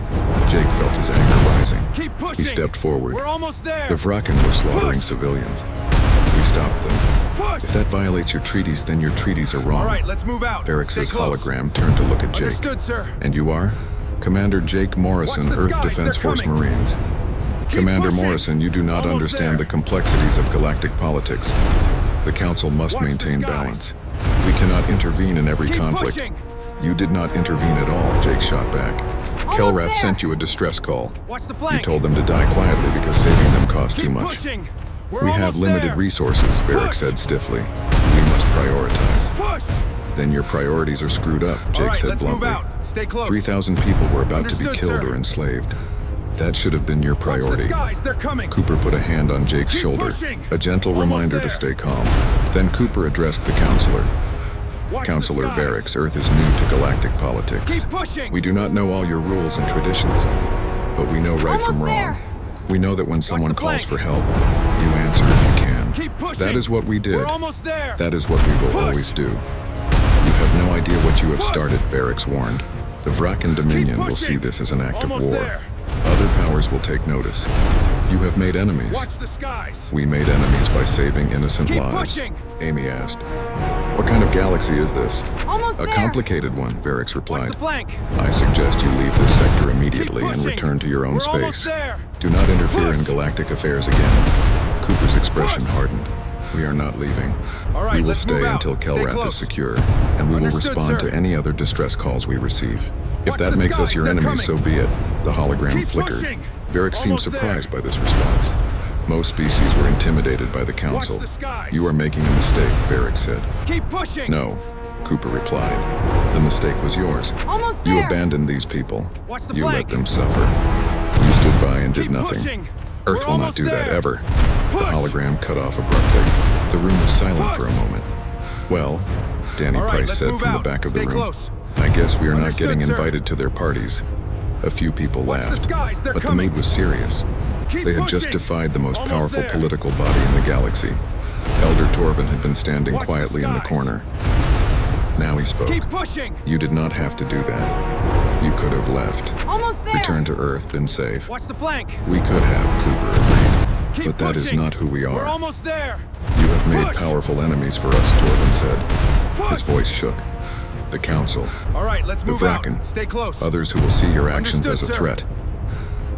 Jake felt his anger rising. Keep pushing. He stepped forward. We're almost there. The Vraken were slaughtering Push. civilians. We stopped them. Push. If that violates your treaties, then your treaties are wrong. All right, let's move out. Varix's Stay close. hologram turned to look at Jake. Understood, sir. And you are? Commander Jake Morrison, Watch the Earth skies, Defense they're Force coming. Marines. Commander pushing. Morrison, you do not Almost understand there. the complexities of galactic politics. The Council must Watch the maintain skies. balance. We cannot intervene in every Keep conflict. pushing. You did not intervene at all, Jake shot back. Almost Kelrath there. sent you a distress call. Watch the You flank. told them to die quietly because saving them cost too Keep much. pushing. We're We have almost limited there. resources, Varric Push. said stiffly. We must prioritize. Push. Then your priorities are screwed up, All Jake right, said let's move bluntly. out. Stay close. 3,000 people were about to be Understood, killed sir. or enslaved. That should have been your Watch priority. the skies. They're coming. Cooper put a hand on Jake's Keep shoulder, pushing. a gentle Almost reminder there. to stay calm. Then Cooper addressed the counselor. Watch Counselor the skies. Varix, Earth is new to galactic politics. Keep pushing. We do not know all your rules and traditions, but we know right from Almost wrong. there. We know that when someone the calls flank. for help, you answer if you can. Keep pushing. That is what we did. We're almost there. That is what we will Push. always do. You have no idea what you have Push. started, Varix warned. The Vraken Dominion will pushing. see this as an act of Almost war. there. Other powers will take notice. You have made enemies. Watch the skies. We made enemies by saving innocent Keep lives. pushing. Amy asked. What kind of galaxy is this? Almost A there. complicated one, Varix Watch replied. the flank. I suggest you leave this sector immediately Keep and pushing. return to your own We're almost space. there. Do not interfere in Push. galactic affairs again. Cooper's expression Push. hardened. We are not leaving. All right, We will let's stay move out. until Stay Kelrath is close. secure, and we will Understood, respond sir. to any other distress calls we receive. If Watch that the makes us skies, your they're enemies, so coming. be it. The hologram Keep flickered. pushing. Varric seemed Almost there. surprised by this response. Most species were intimidated by the council. Watch the skies. You are making a mistake, Varric said. Keep pushing. No, Cooper replied. The mistake was yours. Almost You there. abandoned these people. Watch the You let flank. them suffer. You stood by and did Keep nothing. pushing. Earth We're will not almost do that there. ever. Push. The hologram cut off abruptly. The room was silent Push. for a moment. Well, Danny All right, Price let's said move from the out. back of the Stay room. close. I guess we are not Understood, getting sir. invited to their parties. A few people Watch the laughed, skies, they're but the coming. mood was serious. Keep They had just pushing. defied the most Almost powerful there. political body in the galaxy. Elder Torvin had been standing Watch the quietly in the skies. corner. Now he spoke. Keep pushing. You did not have to do that. You could have left. Almost there. Returned to Earth, been safe. Watch the flank. We could have, Cooper agreed. Keep But that is pushing. not who we We're are. almost there. You have made Push. powerful enemies for us, Torvin said. His Push. voice shook. The Council, All right, let's the move out. Vraken, Stay close. others who will see your actions Understood, as a sir. threat.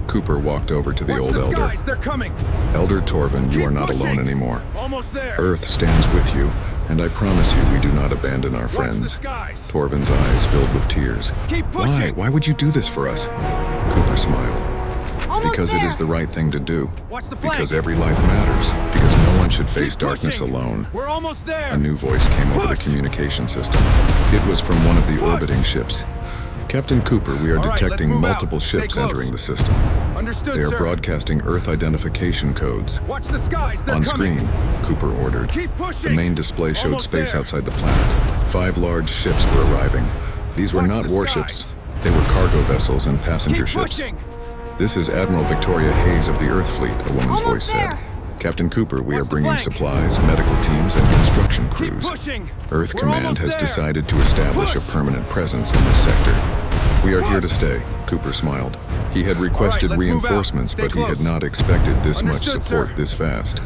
Cooper walked over to the Watch old the elder. skies, they're coming. Elder Torvin, you Keep are not pushing. alone anymore. Almost there. Earth stands with you, and I promise you we do not abandon our Watch the friends. skies. Torvin's eyes filled with tears. Keep Why? pushing. Why would you do this for us? Cooper smiled. Almost Because there. it is the right thing to do. Watch the flank. Because every life matters. Because no one should face Keep darkness pushing. alone. We're almost there. A new voice came over the Push. communication system. It was from one of the Push. orbiting ships. Captain Cooper, we are All right, let's detecting move out. multiple Stay ships close. entering the system. Understood, They are sir. broadcasting Earth identification codes. Watch the skies, they're On coming. screen, Cooper ordered. Keep pushing. The main display showed Almost space there. outside the planet. 5 large ships were arriving. These were Watch not the warships. skies. They were cargo vessels and passenger Keep ships. pushing. This is Admiral Victoria Hayes of the Earth Fleet, a woman's Almost voice said. there. Captain Cooper, we Watch are the bringing flank. supplies, medical teams, and construction Keep crews. pushing. Earth We're Command almost has there. decided to establish Push. a permanent presence in this sector. We are here to Push. stay, Cooper smiled. He had requested let's move out. reinforcements, Stay but he had close. not expected this much Understood, support sir. this fast.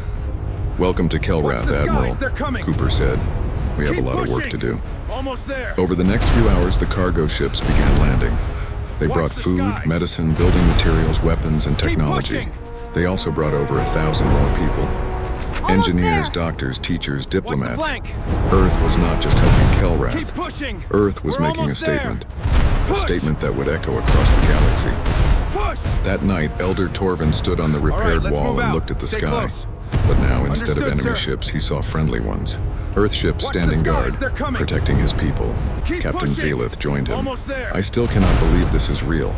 Welcome to Watch Kelrath, the skies, Admiral, they're coming. Cooper said. We have Keep a lot of work pushing. to do. Almost there. Over the next few hours, the cargo ships began landing. They Watch brought the food, skies. medicine, building materials, weapons, and Keep technology. pushing. They also brought over 1,000 more people. Almost Engineers, there. doctors, teachers, Watch the diplomats. flank. Earth was not just helping Kelrath. Keep pushing. Earth was We're making a almost there. statement. A Push. statement that would echo across the galaxy. Push. That night, Elder Torvin stood on the repaired let's wall move and out. looked at the Stay sky. close. But now, instead of Understood, enemy sir. ships, he saw friendly ones. Earth ships Watch the standing skies, guard, they're coming. protecting his people. Keep Captain pushing. Zelith joined him. Almost there. I still cannot believe this is real.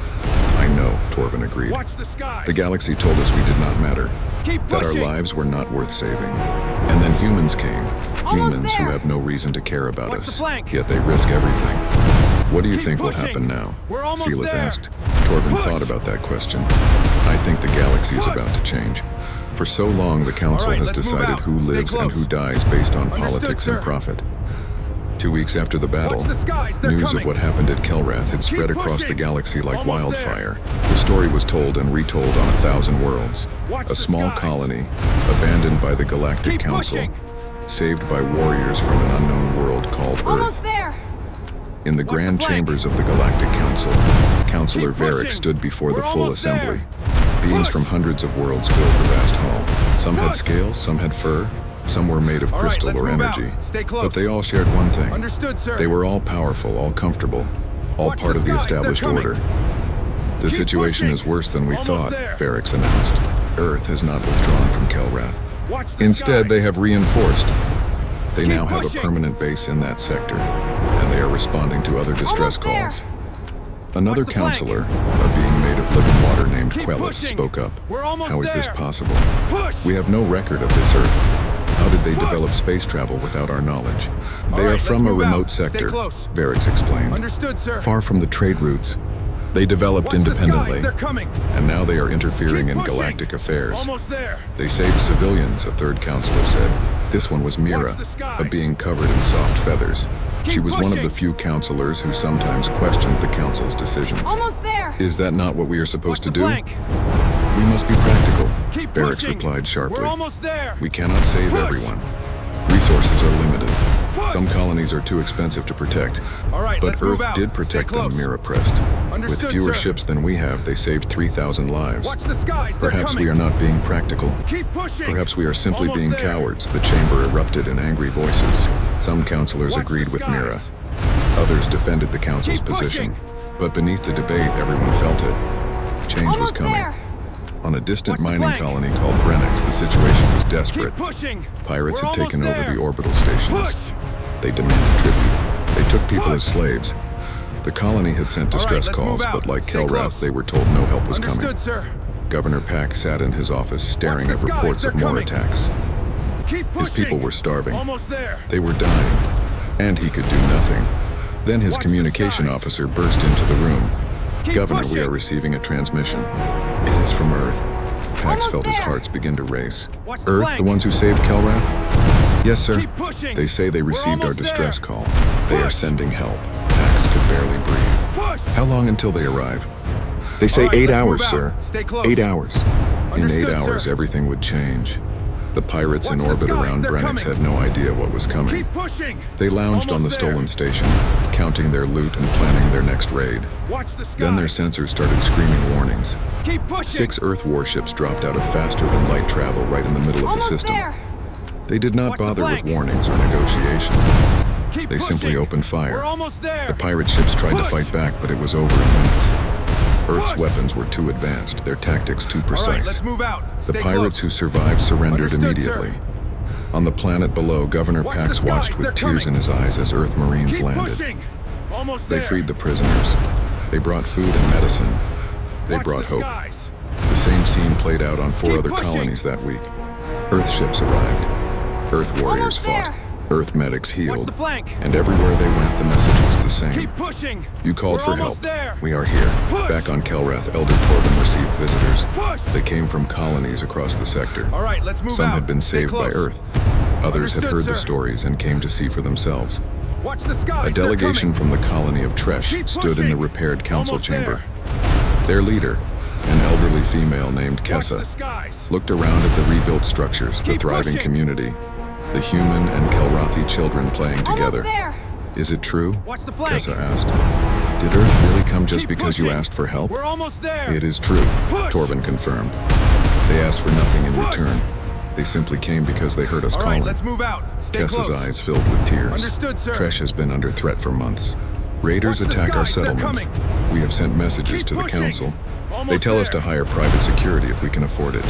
I know, Torvin agreed. Watch the skies. The galaxy told us we did not matter. Keep That our pushing. lives were not worth saving. And then humans came. Almost Humans who there. have no reason to care about Watch us. the flank. Yet they risk everything. What do you Keep think will pushing. happen now? We're almost Zelith there. asked. Torvin Push. thought about that question. I think the galaxy is Push. about to change. For so long, the Council All right, has let's move decided out. who Stay lives and close. who dies based on Understood, politics and sir. profit. 2 weeks after the battle, Watch the skies, they're news coming. of what happened at Kelrath had spread Keep across the pushing. galaxy like Almost there. wildfire. The story was told and retold on 1,000 worlds. Watch A the small skies. colony, abandoned by the Galactic Keep Council, pushing. saved by warriors from an unknown world called Earth. Almost there. In the Watch the grand flank. chambers of the Galactic Council, Counselor Keep pushing. Varric stood before the We're full almost assembly. there. Beings Push. from hundreds of worlds filled the vast hall. Some had Push. scales, some had fur, some were made of All right, crystal let's or move out. energy. Stay close. But they all shared one thing. Understood, sir. They were all powerful, all comfortable, all Watch part the of the skies, they're established coming. order. The Keep situation pushing. is worse than we Almost thought, there. Varric announced. Earth has not withdrawn from Kelrath. Watch the Instead, skies. they have reinforced. They Keep now have pushing. a permanent base in that sector, and they are responding to other distress Almost there. calls. Another Watch the flank. counselor, a being made of living water named Keep Quellis, pushing. spoke up. We're almost How is this there. possible? Push. We have no record of this Earth. How did they Push. develop space travel without our knowledge? They right, are let's from a move out. remote Stay sector, close. Varric explained. Understood, sir. Far from the trade routes. They developed Watch the independently, skies, they're coming. and now they are interfering Keep in pushing. galactic affairs. Almost there. They saved civilians, a third counselor said. This one was Mira, Watch the skies. a being covered in soft feathers. She Keep was one of pushing. the few counselors who sometimes questioned the council's decisions. Almost there. Is that not what we are supposed Watch to the do? flank. We must be practical, Keep Varric pushing. replied sharply. We're almost there. We cannot save Push. everyone. Resources are limited. Push. Some colonies are too expensive to protect. All right, But let's move Earth out. did protect Stay them, close. Mira pressed. With Understood, fewer sir. ships than we have, they saved 3,000 lives. Watch the skies, they're Perhaps coming. we are not being practical. Keep pushing. Perhaps we are simply Almost being there. cowards. The chamber erupted in angry voices. Some counselors Watch agreed the with skies. Mira. Others defended the council's Keep position. pushing. But beneath the debate, everyone felt it. Change was Almost coming. there. On a distant Watch the mining flank. colony called Brennex, the situation was desperate. Keep pushing. Pirates We're had taken almost over there. the orbital stations. Push. They demanded tribute. They took people as slaves. The colony had sent distress let's move calls, out. but like Stay Kelrath, close. they were told no help was coming. Understood, sir. Governor Pack sat in his office staring Watch at the skies, reports of they're more coming. attacks. Keep His pushing. people were starving. Almost there. They were dying, and he could do nothing. Then his Watch the communication skies. officer burst into the room. Keep Governor, we pushing. are receiving a transmission. It is from Earth. Pax Almost felt his there. hearts begin to race. Watch the Earth, flank. the ones who saved Kelrath? Yes, sir. Keep pushing. They say they We're received our almost distress there. call. They are Push. sending help. Pax could barely breathe. Push. How long until they arrive? They say All right, 8 let's hours, move out. sir. Stay close. 8 hours. In 8 Understood, hours, sir. everything would change. The pirates in Watch the orbit skies, around they're Brennix coming. had no idea what was coming. Keep pushing. They lounged on the Almost there. stolen station, counting their loot and planning their next raid. Watch the skies. Then their sensors started screaming warnings. Keep pushing. 6 Earth warships dropped out of faster-than-light travel right in the middle of the Almost system. there. They did not Watch the bother with flank. warnings or negotiations. Keep They pushing. simply opened fire. We're almost there. The pirate ships tried to Push. fight back, but it was over in minutes. Earth's Push. weapons were too advanced, their tactics too All right, precise. let's move out. The Stay pirates close. who survived surrendered Understood, immediately. sir. On the planet below, Governor Watch Pax the watched skies, with they're tears in coming. his eyes as Earth Marines Keep landed. pushing. Almost They there. freed the prisoners. They brought food and medicine. They Watch brought the hope. skies. The same scene played out on 4 Keep other pushing. colonies that week. Earth ships arrived. Earth warriors Almost fought. there. Earth medics Watch healed. the flank. And everywhere they went, the message was the same. Keep pushing. You called We're for almost help. there. We are here. Push. Back on Kelrath, Elder Torvin received visitors. Push. They came from colonies across the sector. All right, let's move Some out. had been Stay saved by close. Earth. Others had Understood, heard the sir. stories and came to see for themselves. Watch the skies. A They're delegation coming. from the colony of Tresh Keep stood in the pushing. repaired council Almost chamber. there. Their leader, an elderly female named Watch Kessa, the skies. looked around at the rebuilt structures, the Keep thriving pushing. community, the human and Kelrathi children playing together. Almost there. Is it true? Watch the flank. Kessa asked. Did Earth really come just Keep because you pushing. asked for help? We're almost there. It is true, Push. Torvin confirmed. They asked for nothing in Push. return. They simply came because they heard us All calling. right, let's move out. Stay Kessa's close. eyes filled with tears. Understood, sir. Tresh has been under threat for months. Raiders Watch the attack our skies, they're settlements. coming. We have sent messages Keep to the pushing. council. Almost They tell us there. to hire private security if we can afford it.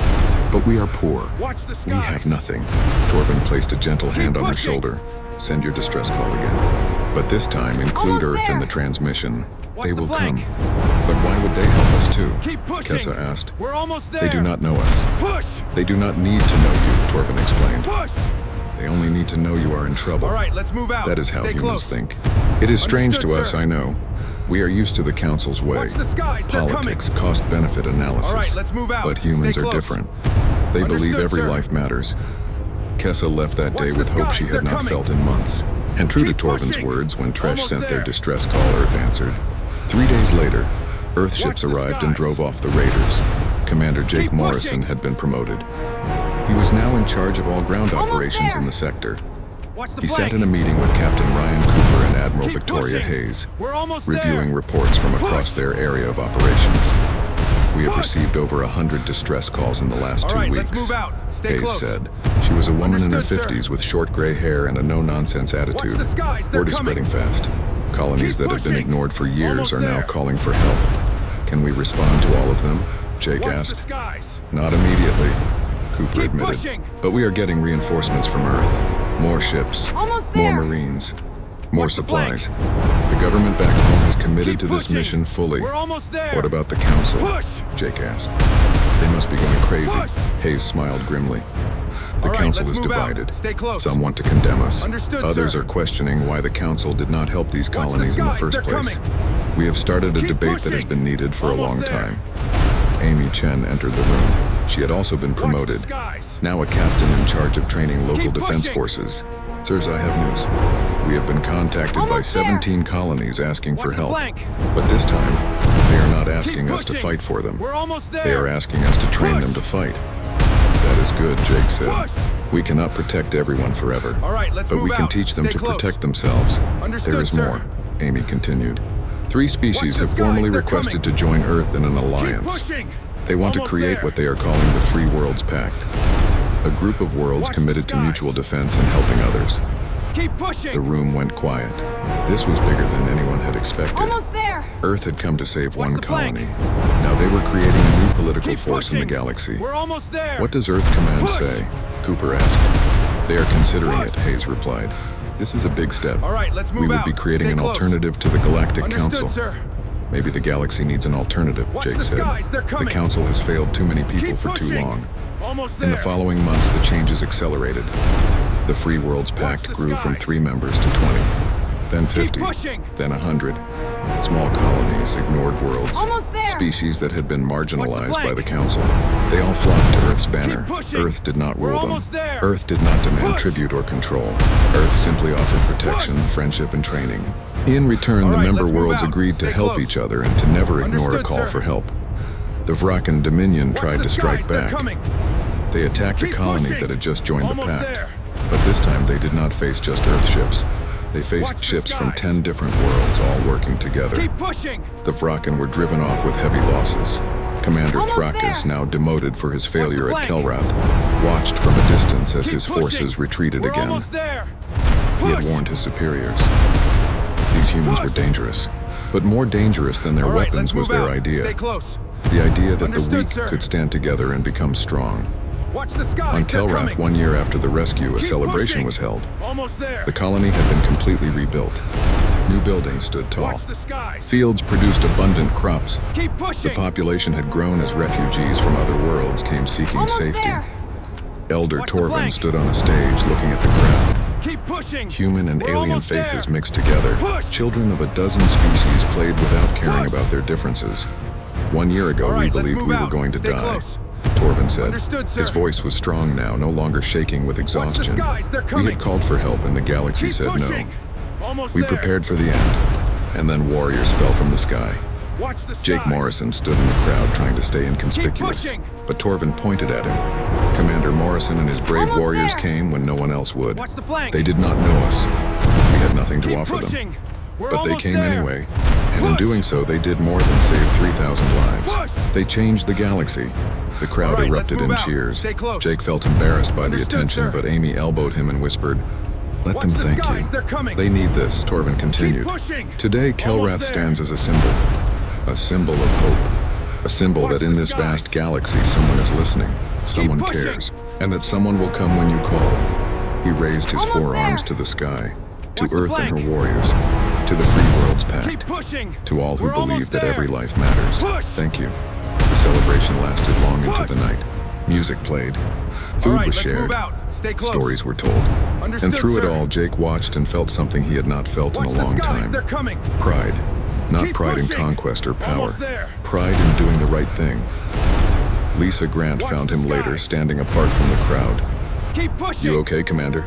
But we are poor. Watch the skies. We have nothing. Torvin placed a gentle hand on her pushing. shoulder. Send your distress call again. But this time, include Almost Earth in there. the transmission. Watch They the will flank. come. But why would they help us too? Keep pushing. Kessa asked. We're almost there. They do not know us. Push. They do not need to know you, Torvin explained. Push. They only need to know you are in trouble. All right, let's move out. That is how Stay humans close. think. It is strange to Understood, us, sir. I know. We are used to the council's way. Watch the skies, they're Politics, cost-benefit analysis. All right, let's move out. But humans Stay are close. different. They believe Understood, every sir. life matters. Kessa left that Watch day the with hope skies, she they're had not coming. felt in months. And true Keep to Torvin's pushing. words, when Tresh Almost sent their there. distress call, Earth answered. 3 days later, Earth ships the arrived and skies. drove off the raiders. Commander Jake Keep Morrison pushing. had been promoted. He was now in charge of all ground Almost operations there. in the sector. Watch the He flank. sat in a meeting with Captain Ryan Cooper and Admiral Keep Victoria pushing. Hayes, We're almost reviewing there. reports from across Push. their area of operations. We have Push. received over 100 distress calls in the last All 2 right, weeks. let's move out. Stay Hayes close. said. She was a woman in her Understood, sir. 50s with short gray hair and a no-nonsense attitude. Watch the skies, they're Word is coming. spreading fast. Colonies Keep that have been pushing. ignored for years Almost are now there. calling for help. Can we respond to all of them? Jake Watch the asked. skies. Not immediately, Cooper Keep admitted. pushing. But we are getting reinforcements from Earth. More ships. Almost More there. Marines. More Watch the flank. supplies. The government back home has committed Keep to this pushing. mission fully. We're almost there. What about the council? Push. Jake asked. They must be going crazy. Push. Hayes smiled grimly. The All right, council let's is move out. divided. Stay close. Some want to condemn us. Understood, Others sir. are questioning why the council did not help these the colonies in the skies, first they're place. coming. We have started a Keep debate that has pushing. been needed for a Almost long there. time. Amy Chen entered the room. She had also been Watch the promoted. skies. Now a captain in charge of training local Keep defense pushing. forces. Sirs, I have news. We have been contacted by Almost there. 17 colonies asking Watch for the help. flank. But this time, they are not asking Keep us to pushing. fight for them. We're almost there. They are asking us to train Push. them to fight. That is good, Jake said. Push. We cannot protect everyone forever. All right, let's But move we can out. teach them Stay to close. protect themselves. Understood, There is sir. more, Amy continued. 3 species Watch the have skies, formally they're requested coming. to join Earth in an Keep alliance. pushing. They want to Almost create there. what they are calling the Free Worlds Pact. A group of worlds Watch the committed to skies. mutual defense and helping others. Keep pushing. The room went quiet. This was bigger than anyone had expected. Almost there. Earth had come to save Watch one the flank. colony. Now they were creating a new political Keep force in the pushing. galaxy. We're almost there. What does Earth Command Push. say? Cooper asked. They are considering Push. it, Hayes replied. This is a big step. All right, let's move We would out. be creating Stay an close. alternative to the Galactic Understood, Council. sir. Maybe the galaxy needs an alternative, Watch Jake the said. skies, they're The coming. Council has failed too many people Keep for too pushing. long. Almost In there. the following months, the changes accelerated. The Free Worlds Watch Pact the grew from skies. 3 members to 20, then 50, pushing. then 100. Small colonies, ignored worlds, Almost there. species that had been marginalized flank. by the Council. They all flocked to Earth's banner. pushing. Earth did not We're rule them. almost there. Earth did not demand Push. tribute or control. Earth simply offered protection, Push. friendship, and training. In return, All the right, member let's move worlds out. agreed to Stay help close. each other and to never ignore a Understood, call sir. for help. The Vrakan Dominion Watch tried the to strike skies, they're back. coming. They attacked a Keep colony pushing. that had just joined Almost the pact. there. But this time they did not face just Earth ships. They faced Watch the ships from skies. 10 different worlds, all working together. Keep pushing. The Vrakan were driven off with heavy losses. Commander Almost Thrakus, there. now demoted for his failure at flank. Kelrath, watched from a distance as Keep his pushing. forces retreated We're again. almost there. He had Push. warned his superiors. These humans were Push. dangerous. But more dangerous than their All right, weapons let's was move their out. idea. Stay close. The idea that the Understood, weak sir. could stand together and become strong. Watch the skies. On they're Kelrath, coming. 1 year after the rescue, a Keep celebration pushing. was held. Almost there. The colony had been completely rebuilt. New buildings stood tall. Watch the skies. Fields produced abundant crops. Keep The pushing. population had grown as refugees from other worlds came seeking Almost safety. there. Elder Watch the Torvin flank. stood on a stage looking at the crowd. Keep pushing. Human and We're alien almost faces there. mixed together. Push. Children of a dozen species played without caring Push. about their differences. 1 year ago, All right, we let's believed move we were out. going to Stay die. close. Torvin said. Understood, sir. His voice was strong now, no longer shaking with exhaustion. skies, they're We coming. had called for help and the galaxy Keep said pushing. no. Almost We there. prepared for the end. And then warriors fell from the sky. Watch the skies. Jake Morrison stood in the crowd trying to stay inconspicuous. pushing. But Torvin pointed at him. Commander Morrison and his brave Almost warriors there. came when no one else would. Watch the flank. They did not know us. We had nothing to Keep offer pushing. them. We're But they almost came there. anyway. And in Push. doing so, they did more than save 3,000 lives. Push. They changed the galaxy. The crowd All right, let's erupted move in out. cheers. Stay close. Jake felt embarrassed by Understood, the attention, sir. but Amy elbowed him and whispered, "Let Watch them the thank skies, you. they're coming. They need this," Torvin continued. pushing. Today, Kelrath Almost there. stands as a symbol of hope. A symbol Watch that in the this skies. vast galaxy, someone is listening, someone pushing. cares, and that someone will come when you call. He raised his Almost forearms there. to the sky, to Watch the Earth and flank. her warriors, to the Free Worlds Pact, Keep pushing. to all who We're believe almost that there. every life matters. Push. Thank you. The celebration lasted long into Push. the night. Music played. All Food right, was let's shared. move out. Stay close. Stories were told. Understood, And through it sir. all, Jake watched and felt something he had not felt Watch in a the long skies. time. They're coming. Pride. Not Keep pride in pushing. conquest or power. Almost there. Pride in doing the right thing. Lisa Grant Watch found the him later, skies. standing apart from the crowd. Keep pushing. "You okay, Commander?"